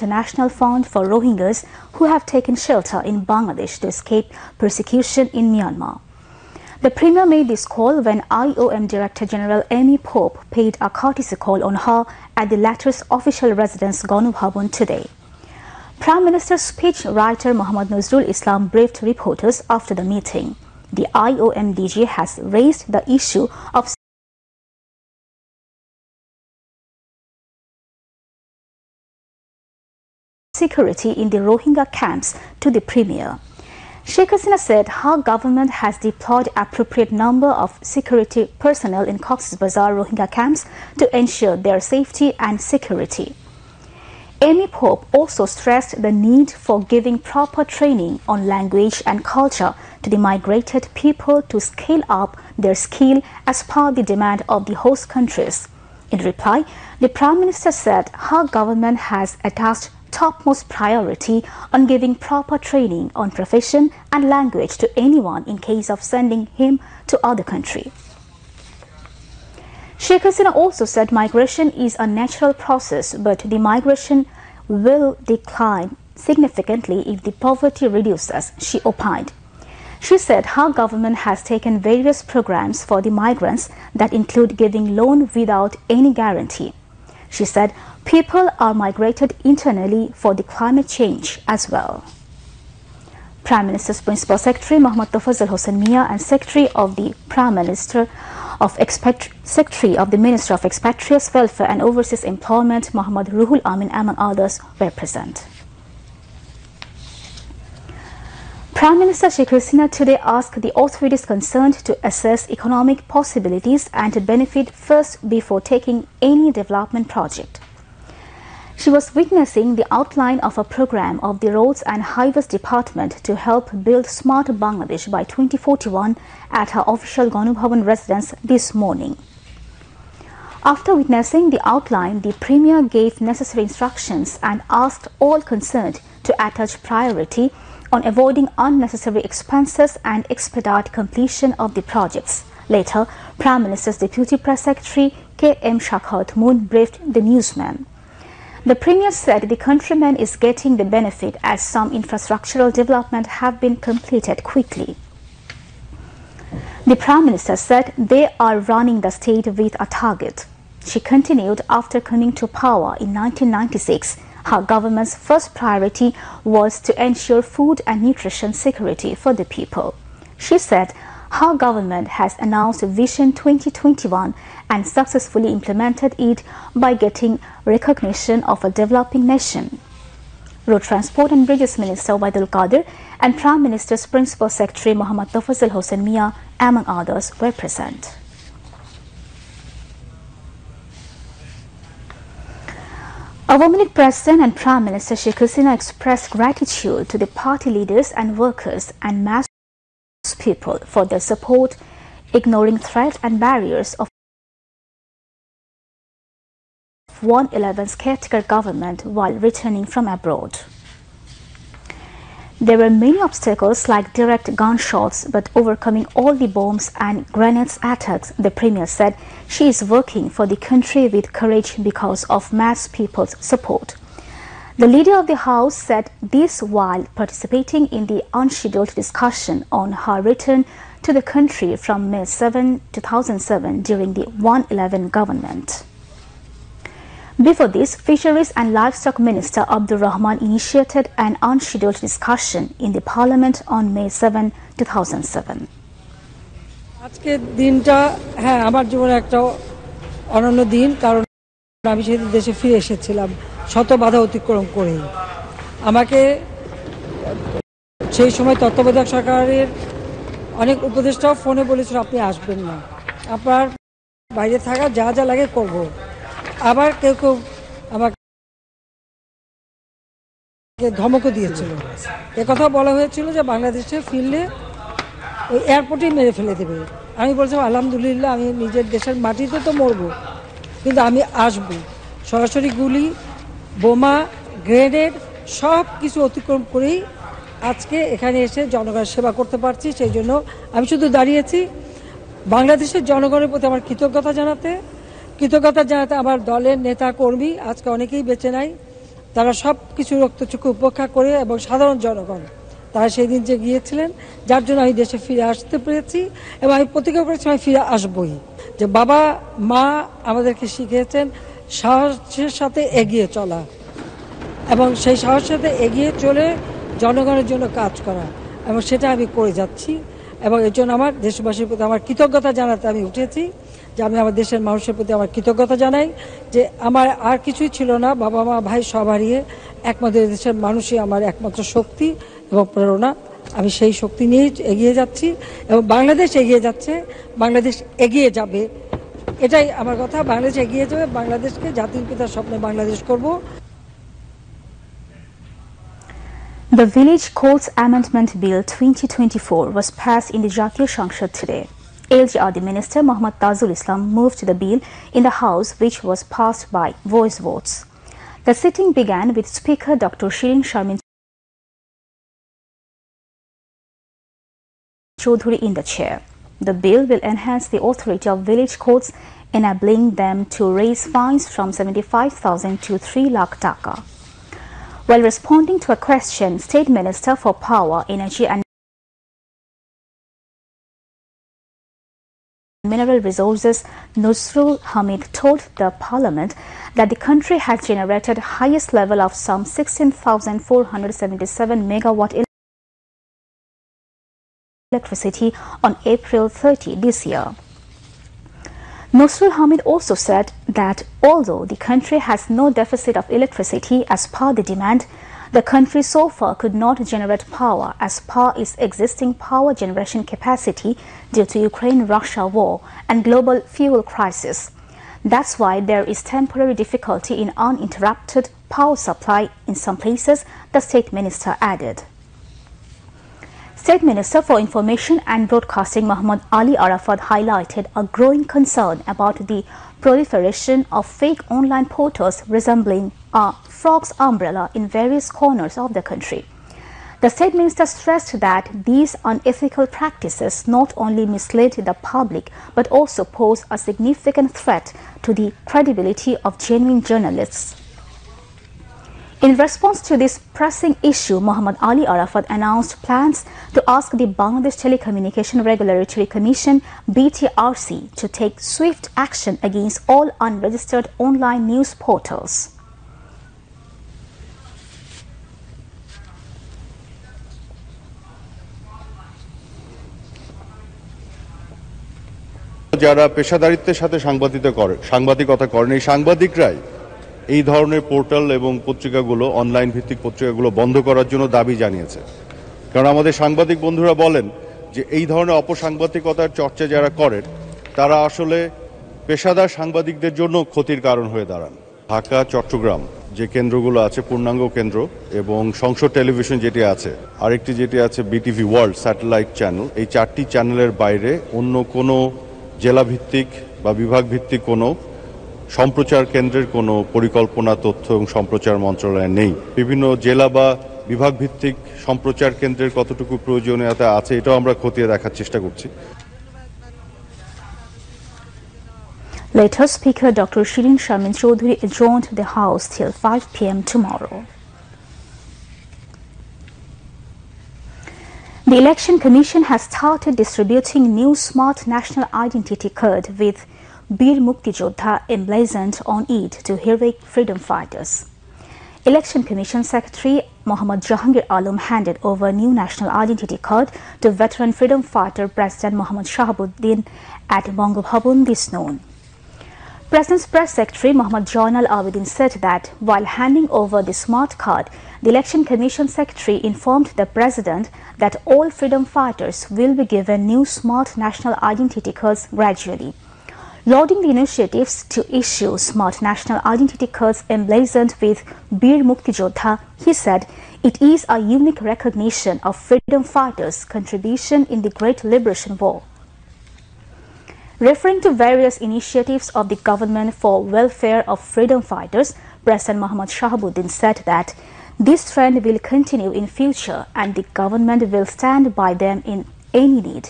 international fund for Rohingyas who have taken shelter in Bangladesh to escape persecution in Myanmar. The Premier made this call when IOM Director General Amy Pope paid a courtesy call on her at the latter's official residence Ganubhavan today. Prime Minister's speech writer Muhammad Nazrul Islam briefed reporters after the meeting. The IOM DG has raised the issue of security in the Rohingya camps to the Premier. Sheikh Hasina said her government has deployed appropriate number of security personnel in Cox's Bazar Rohingya camps to ensure their safety and security. Amy Pope also stressed the need for giving proper training on language and culture to the migrated people to scale up their skill as per the demand of the host countries. In reply, the Prime Minister said her government has attached topmost priority on giving proper training on profession and language to anyone in case of sending him to other country. Sheikh Hasina also said migration is a natural process, but the migration will decline significantly if the poverty reduces, she opined. She said her government has taken various programs for the migrants that include giving loan without any guarantee. She said people are migrated internally for the climate change as well. Prime Minister's Principal Secretary Mohammad Tafazul Hossain Mia and Secretary of the Secretary of the Ministry of Expatriates Welfare and Overseas Employment Muhammad Ruhul Amin among others were present. Prime Minister Sheikh Hasina today asked the authorities concerned to assess economic possibilities and to benefit first before taking any development project. She was witnessing the outline of a program of the Roads and Highways Department to help build Smart Bangladesh by 2041 at her official Ganubhavan residence this morning. After witnessing the outline, the Premier gave necessary instructions and asked all concerned to attach priority on avoiding unnecessary expenses and expedite completion of the projects. Later, Prime Minister's Deputy Press Secretary K.M. Shakhat Moon briefed the newsman. The Premier said the countryman is getting the benefit as some infrastructural development have been completed quickly. The Prime Minister said they are running the state with a target. She continued after coming to power in 1996, her government's first priority was to ensure food and nutrition security for the people. She said her government has announced Vision 2021 and successfully implemented it by getting recognition of a developing nation. Road Transport and Bridges Minister Waidul Qadir and Prime Minister's Principal Secretary Muhammad Tafazul Hossain Mia, among others, were present. A woman President and Prime Minister Sheikh Hasina expressed gratitude to the party leaders and workers and mass people for their support, ignoring threats and barriers of 111's caretaker government while returning from abroad. There were many obstacles like direct gunshots, but overcoming all the bombs and grenades attacks, the Premier said she is working for the country with courage because of mass people's support. The Leader of the House said this while participating in the unscheduled discussion on her return to the country from May 7, 2007 during the 111 government. Before this, Fisheries and Livestock Minister Abdur Rahman initiated an unscheduled discussion in the Parliament on May 7, 2007. আজকে দিনটা আমার জীবনে একটা অনন্য দিন, কারণ আমি সেই দেশে ফিরে এসেছিলাম শত বাধা অতিক্রম করে। আমাকে সেই সময় তত্ত্বাবধায়ক সরকারের অনেক উপদেষ্টাও ফোনে বলেছিল আপনি আসবেন না, আপনার বাইরে থাকা যা যা লাগে করব। আবার কেউ কেউ আমাকে ধমকও দিয়েছিল, একথা বলা হয়েছিল যে বাংলাদেশে ফিরলে ওই এয়ারপোর্টেই মেরে ফেলে দেবে। আমি বলছিলাম আলহামদুলিল্লাহ, আমি নিজের দেশের মাটিতে তো মরবো, কিন্তু আমি আসবো। সরাসরি গুলি, বোমা, গ্রেনেড সব কিছু অতিক্রম করেই আজকে এখানে এসে জনগণের সেবা করতে পারছি। সেই জন্য আমি শুধু দাঁড়িয়েছি বাংলাদেশের জনগণের প্রতি আমার কৃতজ্ঞতা জানাতে আমার দলের নেতা কর্মী আজকে অনেকেই বেঁচে নাই, তারা সব কিছু রক্তচক্ষু উপেক্ষা করে এবং সাধারণ জনগণ তারা সেই দিন যে গিয়েছিলেন, যার জন্য আমি দেশে ফিরে আসতে পেরেছি এবং আমি প্রতিজ্ঞা করেছি আমি ফিরে আসবই। যে বাবা মা আমাদেরকে শিখিয়েছেন সাহসের সাথে এগিয়ে চলা এবং সেই সাহসের সাথে এগিয়ে চলে জনগণের জন্য কাজ করা, এবং সেটা আমি করে যাচ্ছি। এবং এর জন্য আমার দেশবাসীর প্রতি আমার কৃতজ্ঞতা জানাতে আমি উঠেছি, যে আমি আমার দেশের মানুষের প্রতি আমার কৃতজ্ঞতা জানাই যে আমার আর কিছুই ছিল না, বাবা মা ভাই সব হারিয়ে একমাত্র দেশের মানুষই আমার একমাত্র শক্তি এবং প্রেরণা। আমি সেই শক্তি নিয়েই এগিয়ে যাচ্ছি এবং বাংলাদেশ এগিয়ে যাচ্ছে, বাংলাদেশ এগিয়ে যাবে, এটাই আমার কথা। বাংলাদেশ এগিয়ে যাবে, বাংলাদেশকে জাতির পিতার স্বপ্নে বাংলাদেশ করব। The Village Codes Amendment Bill 2024 was passed in the Jatiya Sanshad today. LGRD Minister Mohammad Tajul Islam moved the bill in the House, which was passed by voice votes. The sitting began with Speaker Dr. Shirin Sharmin Chaudhuri in the chair. The bill will enhance the authority of village codes, enabling them to raise fines from 75,000 to 3 lakh taka. While responding to a question, State Minister for Power, Energy and Mineral Resources Nusrul Hamid told the Parliament that the country has generated highest level of some 16,477 megawatt electricity on April 30 this year. Nusrul Hamid also said that although the country has no deficit of electricity as per the demand, the country so far could not generate power as per its existing power generation capacity due to Ukraine-Russia war and global fuel crisis. That's why there is temporary difficulty in uninterrupted power supply in some places, the State Minister added. State Minister for Information and Broadcasting Muhammad Ali Arafat highlighted a growing concern about the proliferation of fake online portals resembling a frog's umbrella in various corners of the country. The State Minister stressed that these unethical practices not only mislead the public but also pose a significant threat to the credibility of genuine journalists. In response to this pressing issue, Muhammad Ali Arafat announced plans to ask the Bangladesh Telecommunication Regulatory Commission (BTRC) to take swift action against all unregistered online news portals. যারা পেশাদারিত্বের সাথে সাংবাদিকতা করেন, এই সাংবাদিকরাই এই ধরনের portal এবং পত্রিকাগুলো, online ভিত্তিক পত্রিকাগুলো বন্ধ করার জন্য দাবি জানিয়েছে। কারণ আমাদের সাংবাদিক বন্ধুরা বলেন যে এই ধরনের অপসাংবাদিকতার চর্চা যারা করেন তারা আসলে পেশাদার সাংবাদিকদের জন্য ক্ষতির কারণ হয়ে দাঁড়ান। ঢাকা, চট্টগ্রাম যে কেন্দ্রগুলো আছে, পূর্ণাঙ্গ কেন্দ্র, এবং সংসদ টেলিভিশন যেটি আছে, আরেকটি যেটি আছে বিটিভি ওয়ার্ল্ড স্যাটেলাইট চ্যানেল, এই 4টি চ্যানেলের বাইরে অন্য কোনো জেলা ভিত্তিক বা বিভাগ ভিত্তিক কোনো সম্প্রচার কেন্দ্রের কোনো পরিকল্পনা তথ্য এবং সম্প্রচার মন্ত্রণালয়ে নেই। বিভিন্ন জেলা বা বিভাগ ভিত্তিক সম্প্রচার কেন্দ্রের কতটুকু প্রয়োজনীয়তা আছে এটাও আমরা খতিয়ে দেখার চেষ্টা করছি। Later, Speaker Dr. Shirin Sharmin Chaudhuri adjourned the House till 5 p.m. tomorrow. The Election Commission has started distributing new smart national identity card with Bir Mukti Jodha emblazoned on it to heroic freedom fighters. Election Commission Secretary Mohammad Jahangir Alam handed over a new national identity card to veteran freedom fighter President Mohammad Shahabuddin at Bango Bhavan this noon. President's Press Secretary Mohammad Jainal Abidin said that while handing over the smart card, the Election Commission Secretary informed the President that all freedom fighters will be given new smart national identity cards gradually. Lauding the initiatives to issue smart national identity cards emblazoned with Bir Mukti Jodha, he said it is a unique recognition of freedom fighters' contribution in the Great Liberation War. Referring to various initiatives of the government for welfare of freedom fighters, President Mohammad Shahabuddin said that this trend will continue in future and the government will stand by them in any need.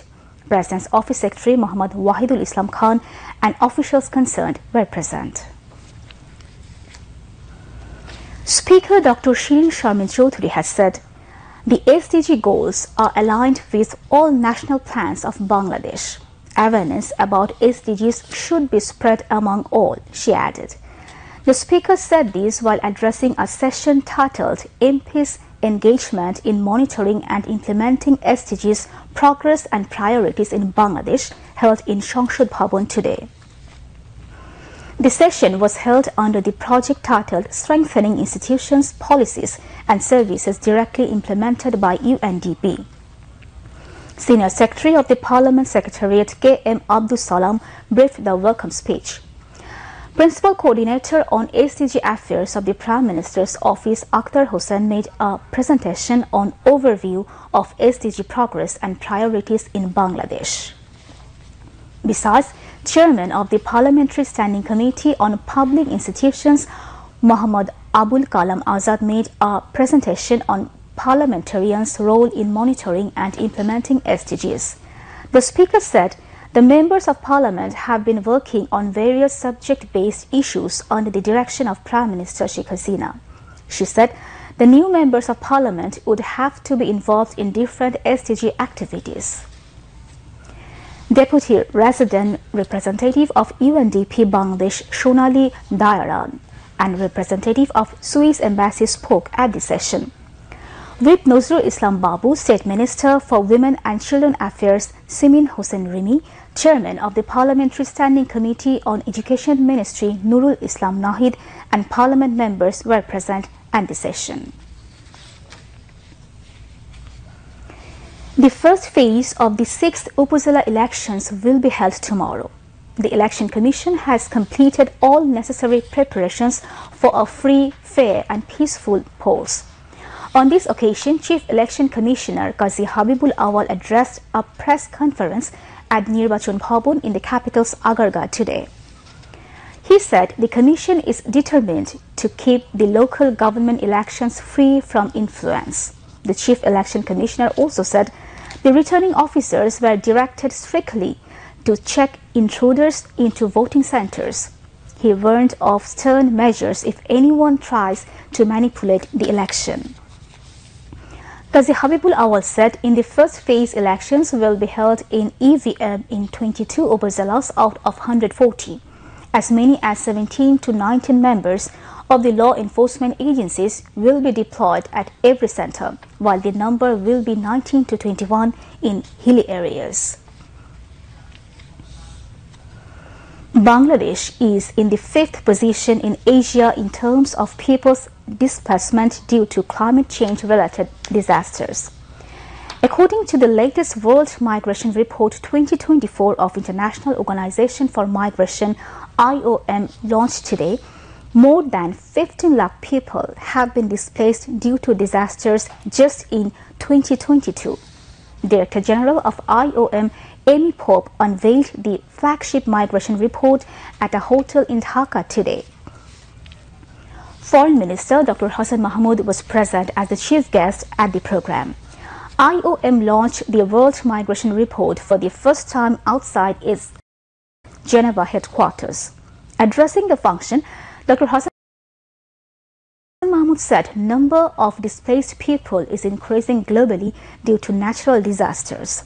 President's Office Secretary Muhammad Wahidul Islam Khan and officials concerned were present. Speaker Dr. Shirin Sharmin Chaudhary has said, the SDG goals are aligned with all national plans of Bangladesh. Awareness about SDGs should be spread among all, she added. The speaker said this while addressing a session titled MP's Engagement in Monitoring and Implementing SDGs Progress and Priorities in Bangladesh, held in সংসদ Bhavan today. The session was held under the project titled Strengthening Institutions, Policies and Services Directly Implemented by UNDP. Senior Secretary of the Parliament Secretariat K.M. Abdus Salam briefed the welcome speech. Principal Coordinator on SDG Affairs of the Prime Minister's Office Akhtar Hossain made a presentation on overview of SDG progress and priorities in Bangladesh. Besides, Chairman of the Parliamentary Standing Committee on Public Institutions, Muhammad Abul Kalam Azad, made a presentation on parliamentarians' role in monitoring and implementing SDGs. The Speaker said the members of Parliament have been working on various subject-based issues under the direction of Prime Minister Sheikh Hasina. She said the new members of Parliament would have to be involved in different SDG activities. Deputy Resident Representative of UNDP Bangladesh Shonali Dayaran and representative of Swiss Embassy spoke at the session. With Nazrul Islam Babu, State Minister for Women and Children Affairs Simin Hossain Rimi, Chairman of the Parliamentary Standing Committee on Education Ministry Nurul Islam Nahid, and Parliament members were present at the session. The first phase of the 6th Upazila elections will be held tomorrow. The Election Commission has completed all necessary preparations for a free, fair and peaceful polls. On this occasion, Chief Election Commissioner Qazi Habibul Awal addressed a press conference at Nirbachan Bhavan in the capital's Agargarh today. He said the Commission is determined to keep the local government elections free from influence. The Chief Election Commissioner also said the returning officers were directed strictly to check intruders into voting centers. He warned of stern measures if anyone tries to manipulate the election. Qazi Habibul Awal said in the first phase elections will be held in EVM in 22 Upazilas out of 140. As many as 17 to 19 members of the law enforcement agencies will be deployed at every center, while the number will be 19 to 21 in hilly areas. Bangladesh is in the 5th position in Asia in terms of people's displacement due to climate change-related disasters. According to the latest World Migration Report 2024 of International Organization for Migration (IOM) launched today, more than 15 lakh people have been displaced due to disasters just in 2022. Director General of IOM, Amy Pope, unveiled the flagship migration report at a hotel in Dhaka today. Foreign Minister Dr. Hassan Mahmood was present as the chief guest at the program. IOM launched the World Migration Report for the first time outside its Geneva headquarters. Addressing the function, Dr. Hassan Mahmood said number of displaced people is increasing globally due to natural disasters.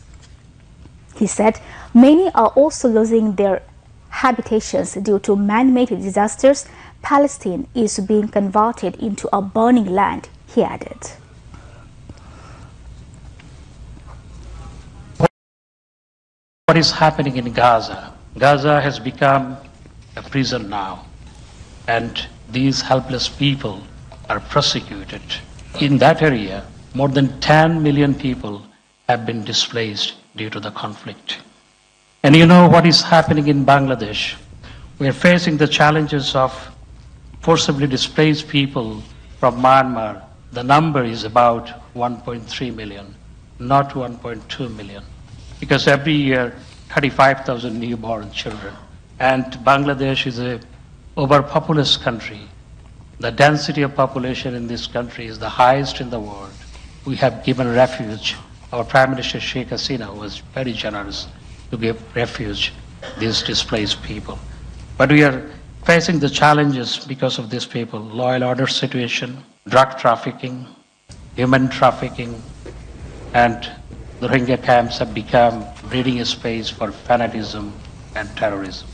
He said many are also losing their habitations due to man-made disasters. Palestine is being converted into a burning land, he added. What is happening in Gaza? Gaza has become a prison now, and these helpless people are persecuted. In that area, more than 10 million people have been displaced due to the conflict. And you know what is happening in Bangladesh? We are facing the challenges of forcibly displaced people from Myanmar. The number is about 1.3 million, not 1.2 million, because every year 35,000 newborn children. And Bangladesh is a overpopulous country. The density of population in this country is the highest in the world. We have given refuge. Our Prime Minister Sheikh Hasina was very generous to give refuge to these displaced people. But we are facing the challenges because of these people, law and order situation, drug trafficking, human trafficking, and the Rohingya camps have become breeding space for fanatism and terrorism.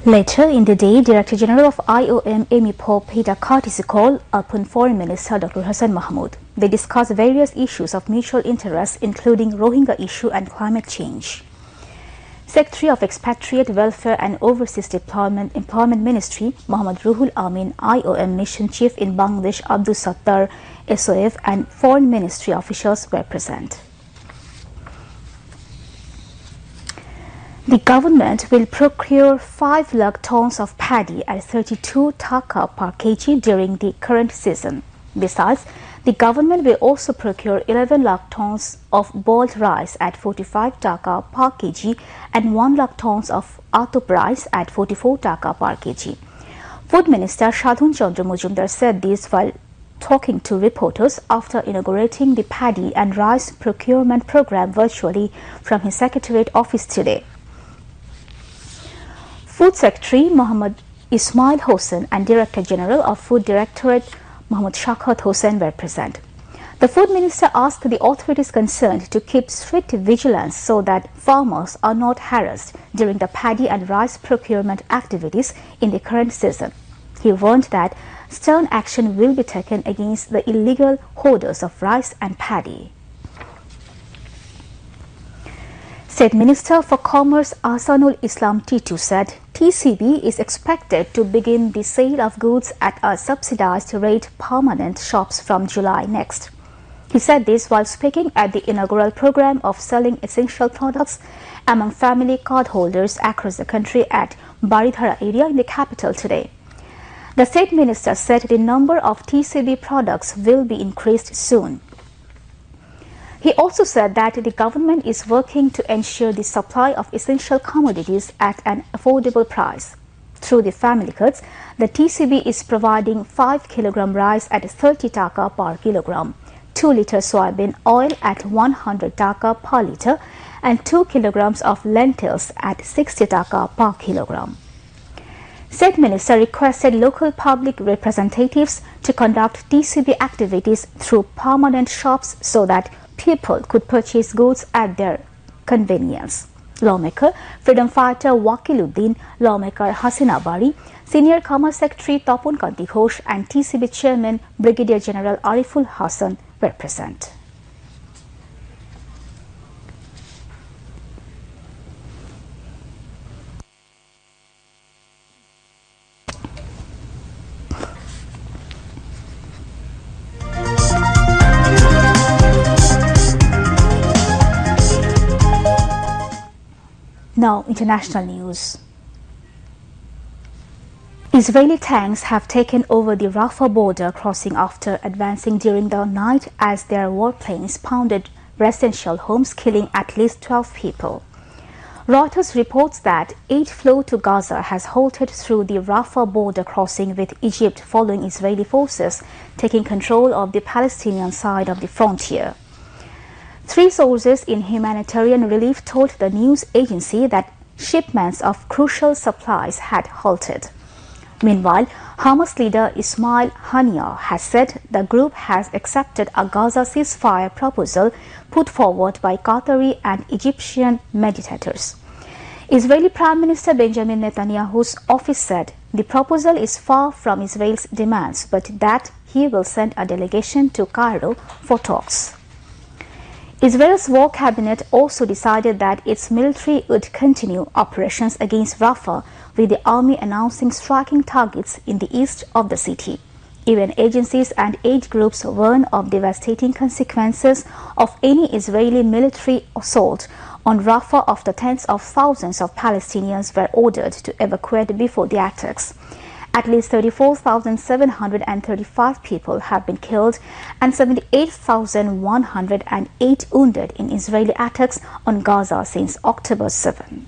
Later in the day, Director General of IOM Amy Pope paid a courtesy call upon Foreign Minister Dr. Hassan Mahmood. They discussed various issues of mutual interest, including Rohingya issue and climate change. Secretary of Expatriate Welfare and Overseas Employment Ministry, Mohammad Ruhul Amin, IOM Mission Chief in Bangladesh, Abdul Sattar, SOF, and Foreign Ministry officials were present. The government will procure 5 lakh tons of paddy at 32 taka per kg during the current season. Besides, the government will also procure 11 lakh tons of boiled rice at 45 taka per kg and 1 lakh tons of atop rice at 44 taka per kg. Food Minister Shadhun Chandra Mujumdar said this while talking to reporters after inaugurating the paddy and rice procurement program virtually from his secretariat office today. Food Secretary Muhammad Ismail Hossain and Director General of Food Directorate Muhammad Shakat Hossain were present. The Food Minister asked the authorities concerned to keep strict vigilance so that farmers are not harassed during the paddy and rice procurement activities in the current season. He warned that stern action will be taken against the illegal hoarders of rice and paddy. State Minister for Commerce Ahsanul Islam Titu said TCB is expected to begin the sale of goods at a subsidized rate permanent shops from July next. He said this while speaking at the inaugural program of selling essential products among family cardholders across the country at Baridhara area in the capital today. The State Minister said the number of TCB products will be increased soon. He also said that the government is working to ensure the supply of essential commodities at an affordable price. Through the family cards, the TCB is providing 5 kg rice at 30 taka per kilogram, 2 liter soybean oil at 100 taka per liter, and 2 kg of lentils at 60 taka per kilogram. State Minister requested local public representatives to conduct TCB activities through permanent shops so that people could purchase goods at their convenience. Lawmaker, Freedom Fighter Wakiluddin, Lawmaker Hasina Bari, Senior Commerce Secretary Tapun Kanti Ghosh and TCB Chairman Brigadier General Ariful Hassan were present. Now, international news. Israeli tanks have taken over the Rafah border crossing after advancing during the night as their warplanes pounded residential homes, killing at least 12 people. Reuters reports that aid flow to Gaza has halted through the Rafah border crossing with Egypt following Israeli forces taking control of the Palestinian side of the frontier. 3 sources in humanitarian relief told the news agency that shipments of crucial supplies had halted. Meanwhile, Hamas leader Ismail Haniyeh has said the group has accepted a Gaza ceasefire proposal put forward by Qatari and Egyptian mediators. Israeli Prime Minister Benjamin Netanyahu's office said the proposal is far from Israel's demands, but that he will send a delegation to Cairo for talks. Israel's war cabinet also decided that its military would continue operations against Rafah, with the army announcing striking targets in the east of the city. UN agencies and aid groups warn of devastating consequences of any Israeli military assault on Rafah after tens of thousands of Palestinians were ordered to evacuate before the attacks. At least 34,735 people have been killed and 78,108 wounded in Israeli attacks on Gaza since October 7.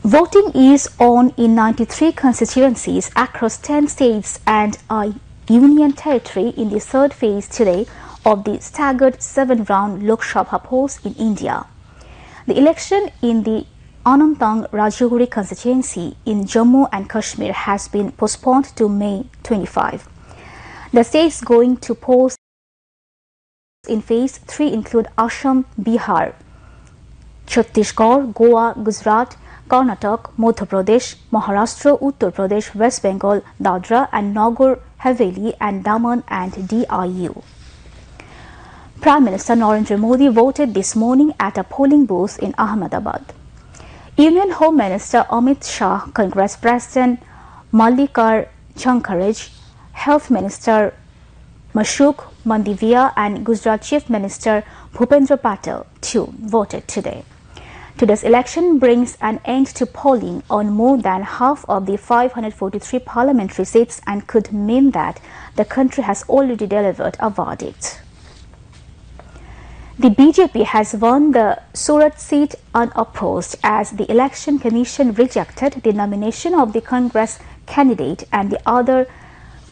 Voting is on in 93 constituencies across 10 states and a union territory in the third phase today of the staggered 7-round Lok Sabha polls in India. The election in the Anantnag Rajouri constituency in Jammu and Kashmir has been postponed to May 25. The states going to polls in phase 3 include Assam, Bihar, Chhattisgarh, Goa, Gujarat, Karnataka, Madhya Pradesh, Maharashtra, Uttar Pradesh, West Bengal, Dadra and Nagar Haveli and Daman and Diu. Prime Minister Narendra Modi voted this morning at a polling booth in Ahmedabad. Union Home Minister Amit Shah, Congress President Mallikarjun Kharge, Health Minister Mashukh Mandavia and Gujarat Chief Minister Bhupendra Patel too voted today. Today's election brings an end to polling on more than half of the 543 parliamentary seats and could mean that the country has already delivered a verdict. The BJP has won the Surat seat unopposed as the Election Commission rejected the nomination of the Congress candidate and the other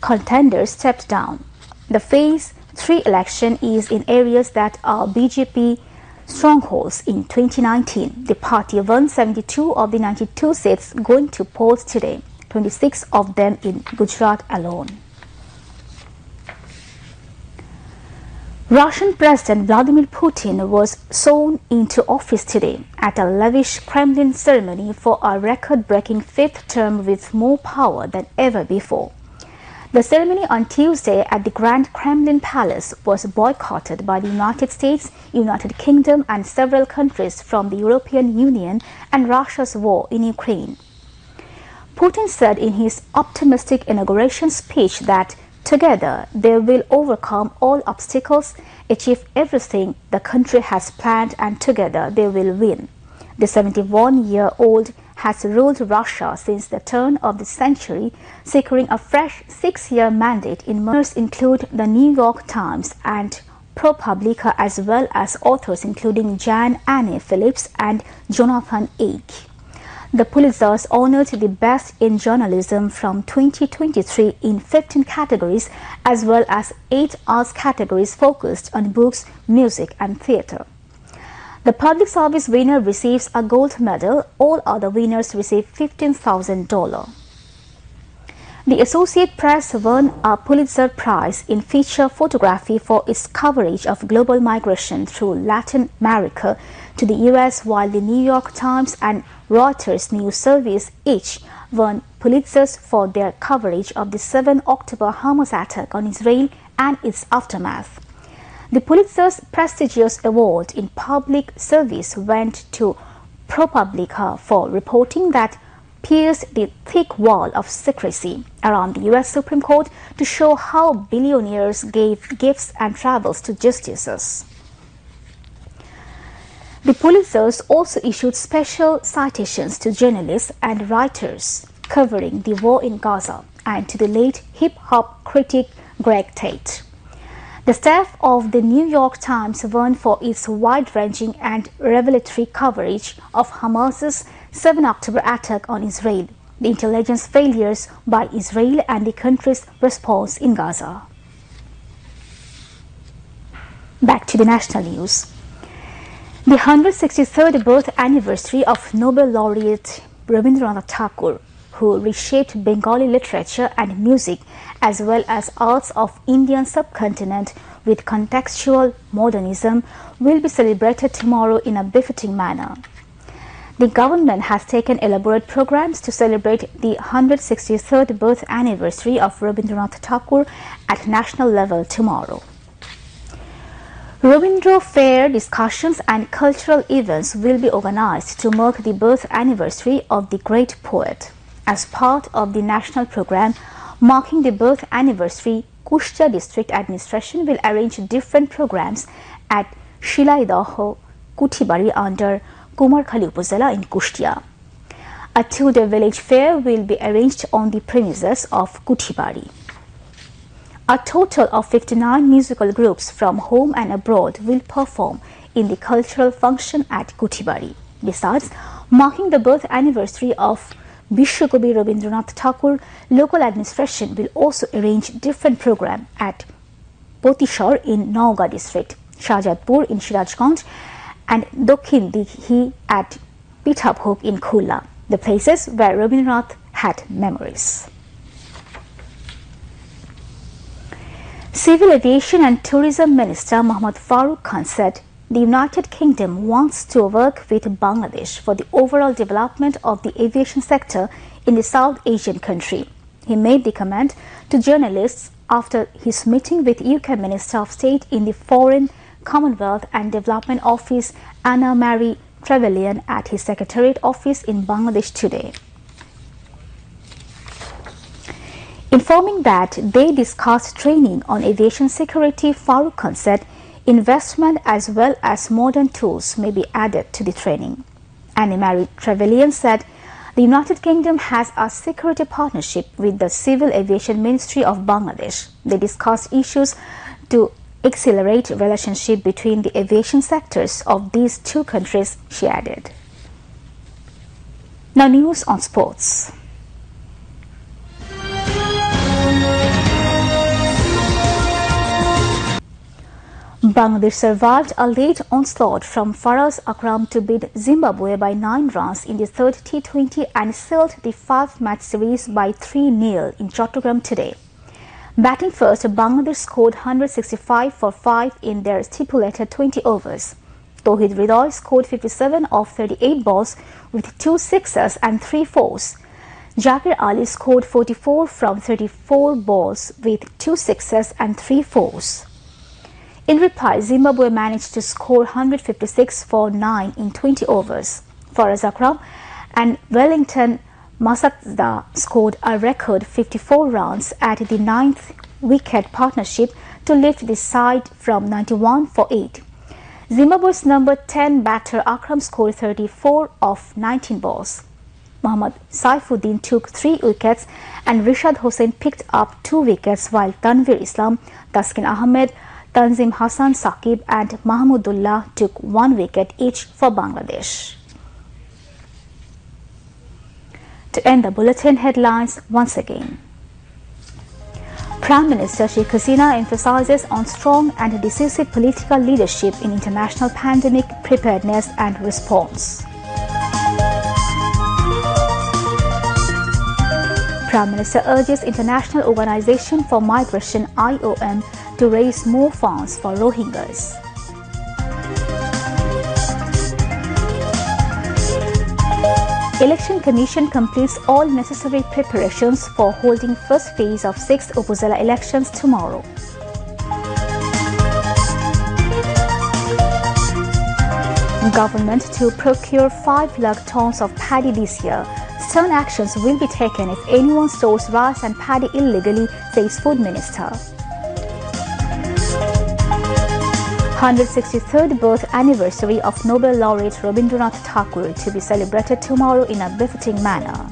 contenders stepped down. The Phase 3 election is in areas that are BJP strongholds. In 2019, the party won 72 of the 92 seats going to polls today, 26 of them in Gujarat alone. Russian President Vladimir Putin was sworn into office today at a lavish Kremlin ceremony for a record-breaking 5th term with more power than ever before. The ceremony on Tuesday at the Grand Kremlin Palace was boycotted by the United States, United Kingdom and several countries from the European Union and Russia's war in Ukraine. Putin said in his optimistic inauguration speech that together they will overcome all obstacles, achieve everything the country has planned, and together they will win. The 71-year-old has ruled Russia since the turn of the century, securing a fresh 6-year mandate in murders include the New York Times and ProPublica, as well as authors including Jan Anne Phillips and Jonathan Ake. The Pulitzers honored the best in journalism from 2023 in 15 categories, as well as 8 arts categories focused on books, music and theatre. The public service winner receives a gold medal. All other winners receive $15,000. The Associated Press won a Pulitzer Prize in feature photography for its coverage of global migration through Latin America to the US, while the New York Times and Reuters News Service each won Pulitzers for their coverage of the 7 October Hamas attack on Israel and its aftermath. The Pulitzer's prestigious award in public service went to ProPublica for reporting that pierced the thick wall of secrecy around the US Supreme Court to show how billionaires gave gifts and travels to justices. The Pulitzers also issued special citations to journalists and writers covering the war in Gaza and to the late hip-hop critic Greg Tate. The staff of the New York Times won for its wide-ranging and revelatory coverage of Hamas's 7 October attack on Israel, the intelligence failures by Israel and the country's response in Gaza. Back to the national news. The 163rd birth anniversary of Nobel laureate Rabindranath Tagore, who reshaped Bengali literature and music as well as arts of Indian subcontinent with contextual modernism, will be celebrated tomorrow in a befitting manner. The government has taken elaborate programs to celebrate the 163rd birth anniversary of Rabindranath Tagore at national level tomorrow. Rabindra Fair discussions and cultural events will be organized to mark the birth anniversary of the great poet. As part of the national program marking the birth anniversary, Kushtia District Administration will arrange different programs at Shilaidaho, Kutibari under Kumarkhali Upazila in Kushtia. A 2-day village fair will be arranged on the premises of Kutibari. A total of 59 musical groups from home and abroad will perform in the cultural function at Kutibari. Besides, marking the birth anniversary of Vishwakobi Rabindranath Tagore, local administration will also arrange different programs at Potishor in Nauga district, Shahjadpur in Sirajganj, and Dokhin Dighi at Pithabhog in Khula, the places where Rabindranath had memories. Civil Aviation and Tourism Minister Mohammad Farooq Khan said the United Kingdom wants to work with Bangladesh for the overall development of the aviation sector in the South Asian country. He made the comment to journalists after his meeting with UK Minister of State in the Foreign, Commonwealth and Development Office Anna Marie Trevelyan at his Secretariat office in Bangladesh today. Informing that they discussed training on aviation security, Farooq Khan said investment as well as modern tools may be added to the training. Anna Marie Trevelyan said the United Kingdom has a security partnership with the Civil Aviation Ministry of Bangladesh. They discussed issues to accelerate relationship between the aviation sectors of these two countries, she added. Now news on sports. Bangladesh survived a late onslaught from Faraz Akram to beat Zimbabwe by 9 runs in the third T20 and sealed the 5-match series by 3-0 in Chattogram today. Batting first, Bangladesh scored 165 for 5 in their stipulated 20 overs. Tauhid Ridoy scored 57 of 38 balls with 2 sixes and 3 fours. Jakir Ali scored 44 from 34 balls with 2 sixes and 3 fours. In reply, Zimbabwe managed to score 156 for 9 in 20 overs. Faraz Akram and Wellington Masakda scored a record 54 runs at the 9th wicket partnership to lift the side from 91 for 8. Zimbabwe's number 10 batter Akram scored 34 of 19 balls. Mohammad Saifuddin took 3 wickets and Rishad Hossain picked up 2 wickets, while Tanvir Islam, Taskin Ahmed, Tanzim Hassan Saqib and Mahmudullah took 1 wicket each for Bangladesh. To end the bulletin, headlines once again. Prime Minister Sheikh Hasina emphasizes on strong and decisive political leadership in international pandemic preparedness and response. Prime Minister urges International Organization for Migration IOM to raise more funds for Rohingyas. Election Commission completes all necessary preparations for holding first phase of 6th Upazila elections tomorrow. Government to procure 5 lakh tons of paddy this year. Stern actions will be taken if anyone stores rice and paddy illegally, says Food Minister. 163rd birth anniversary of Nobel laureate Rabindranath Tagore to be celebrated tomorrow in a befitting manner.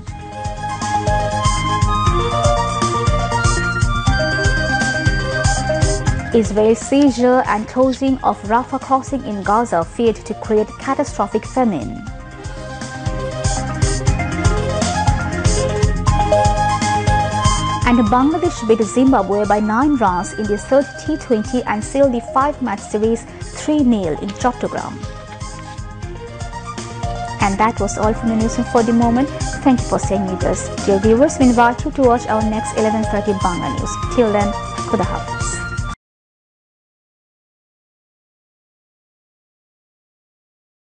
Israel's seizure and closing of Rafah crossing in Gaza feared to create catastrophic famine. And Bangladesh beat Zimbabwe by 9 runs in the third T20 and sealed the 5-match series 3-0 in Chattogram. And that was all from the news for the moment. Thank you for staying with us. Dear viewers, we invite you to watch our next 11:30 Bangla news. Till then, Khuda Hafiz.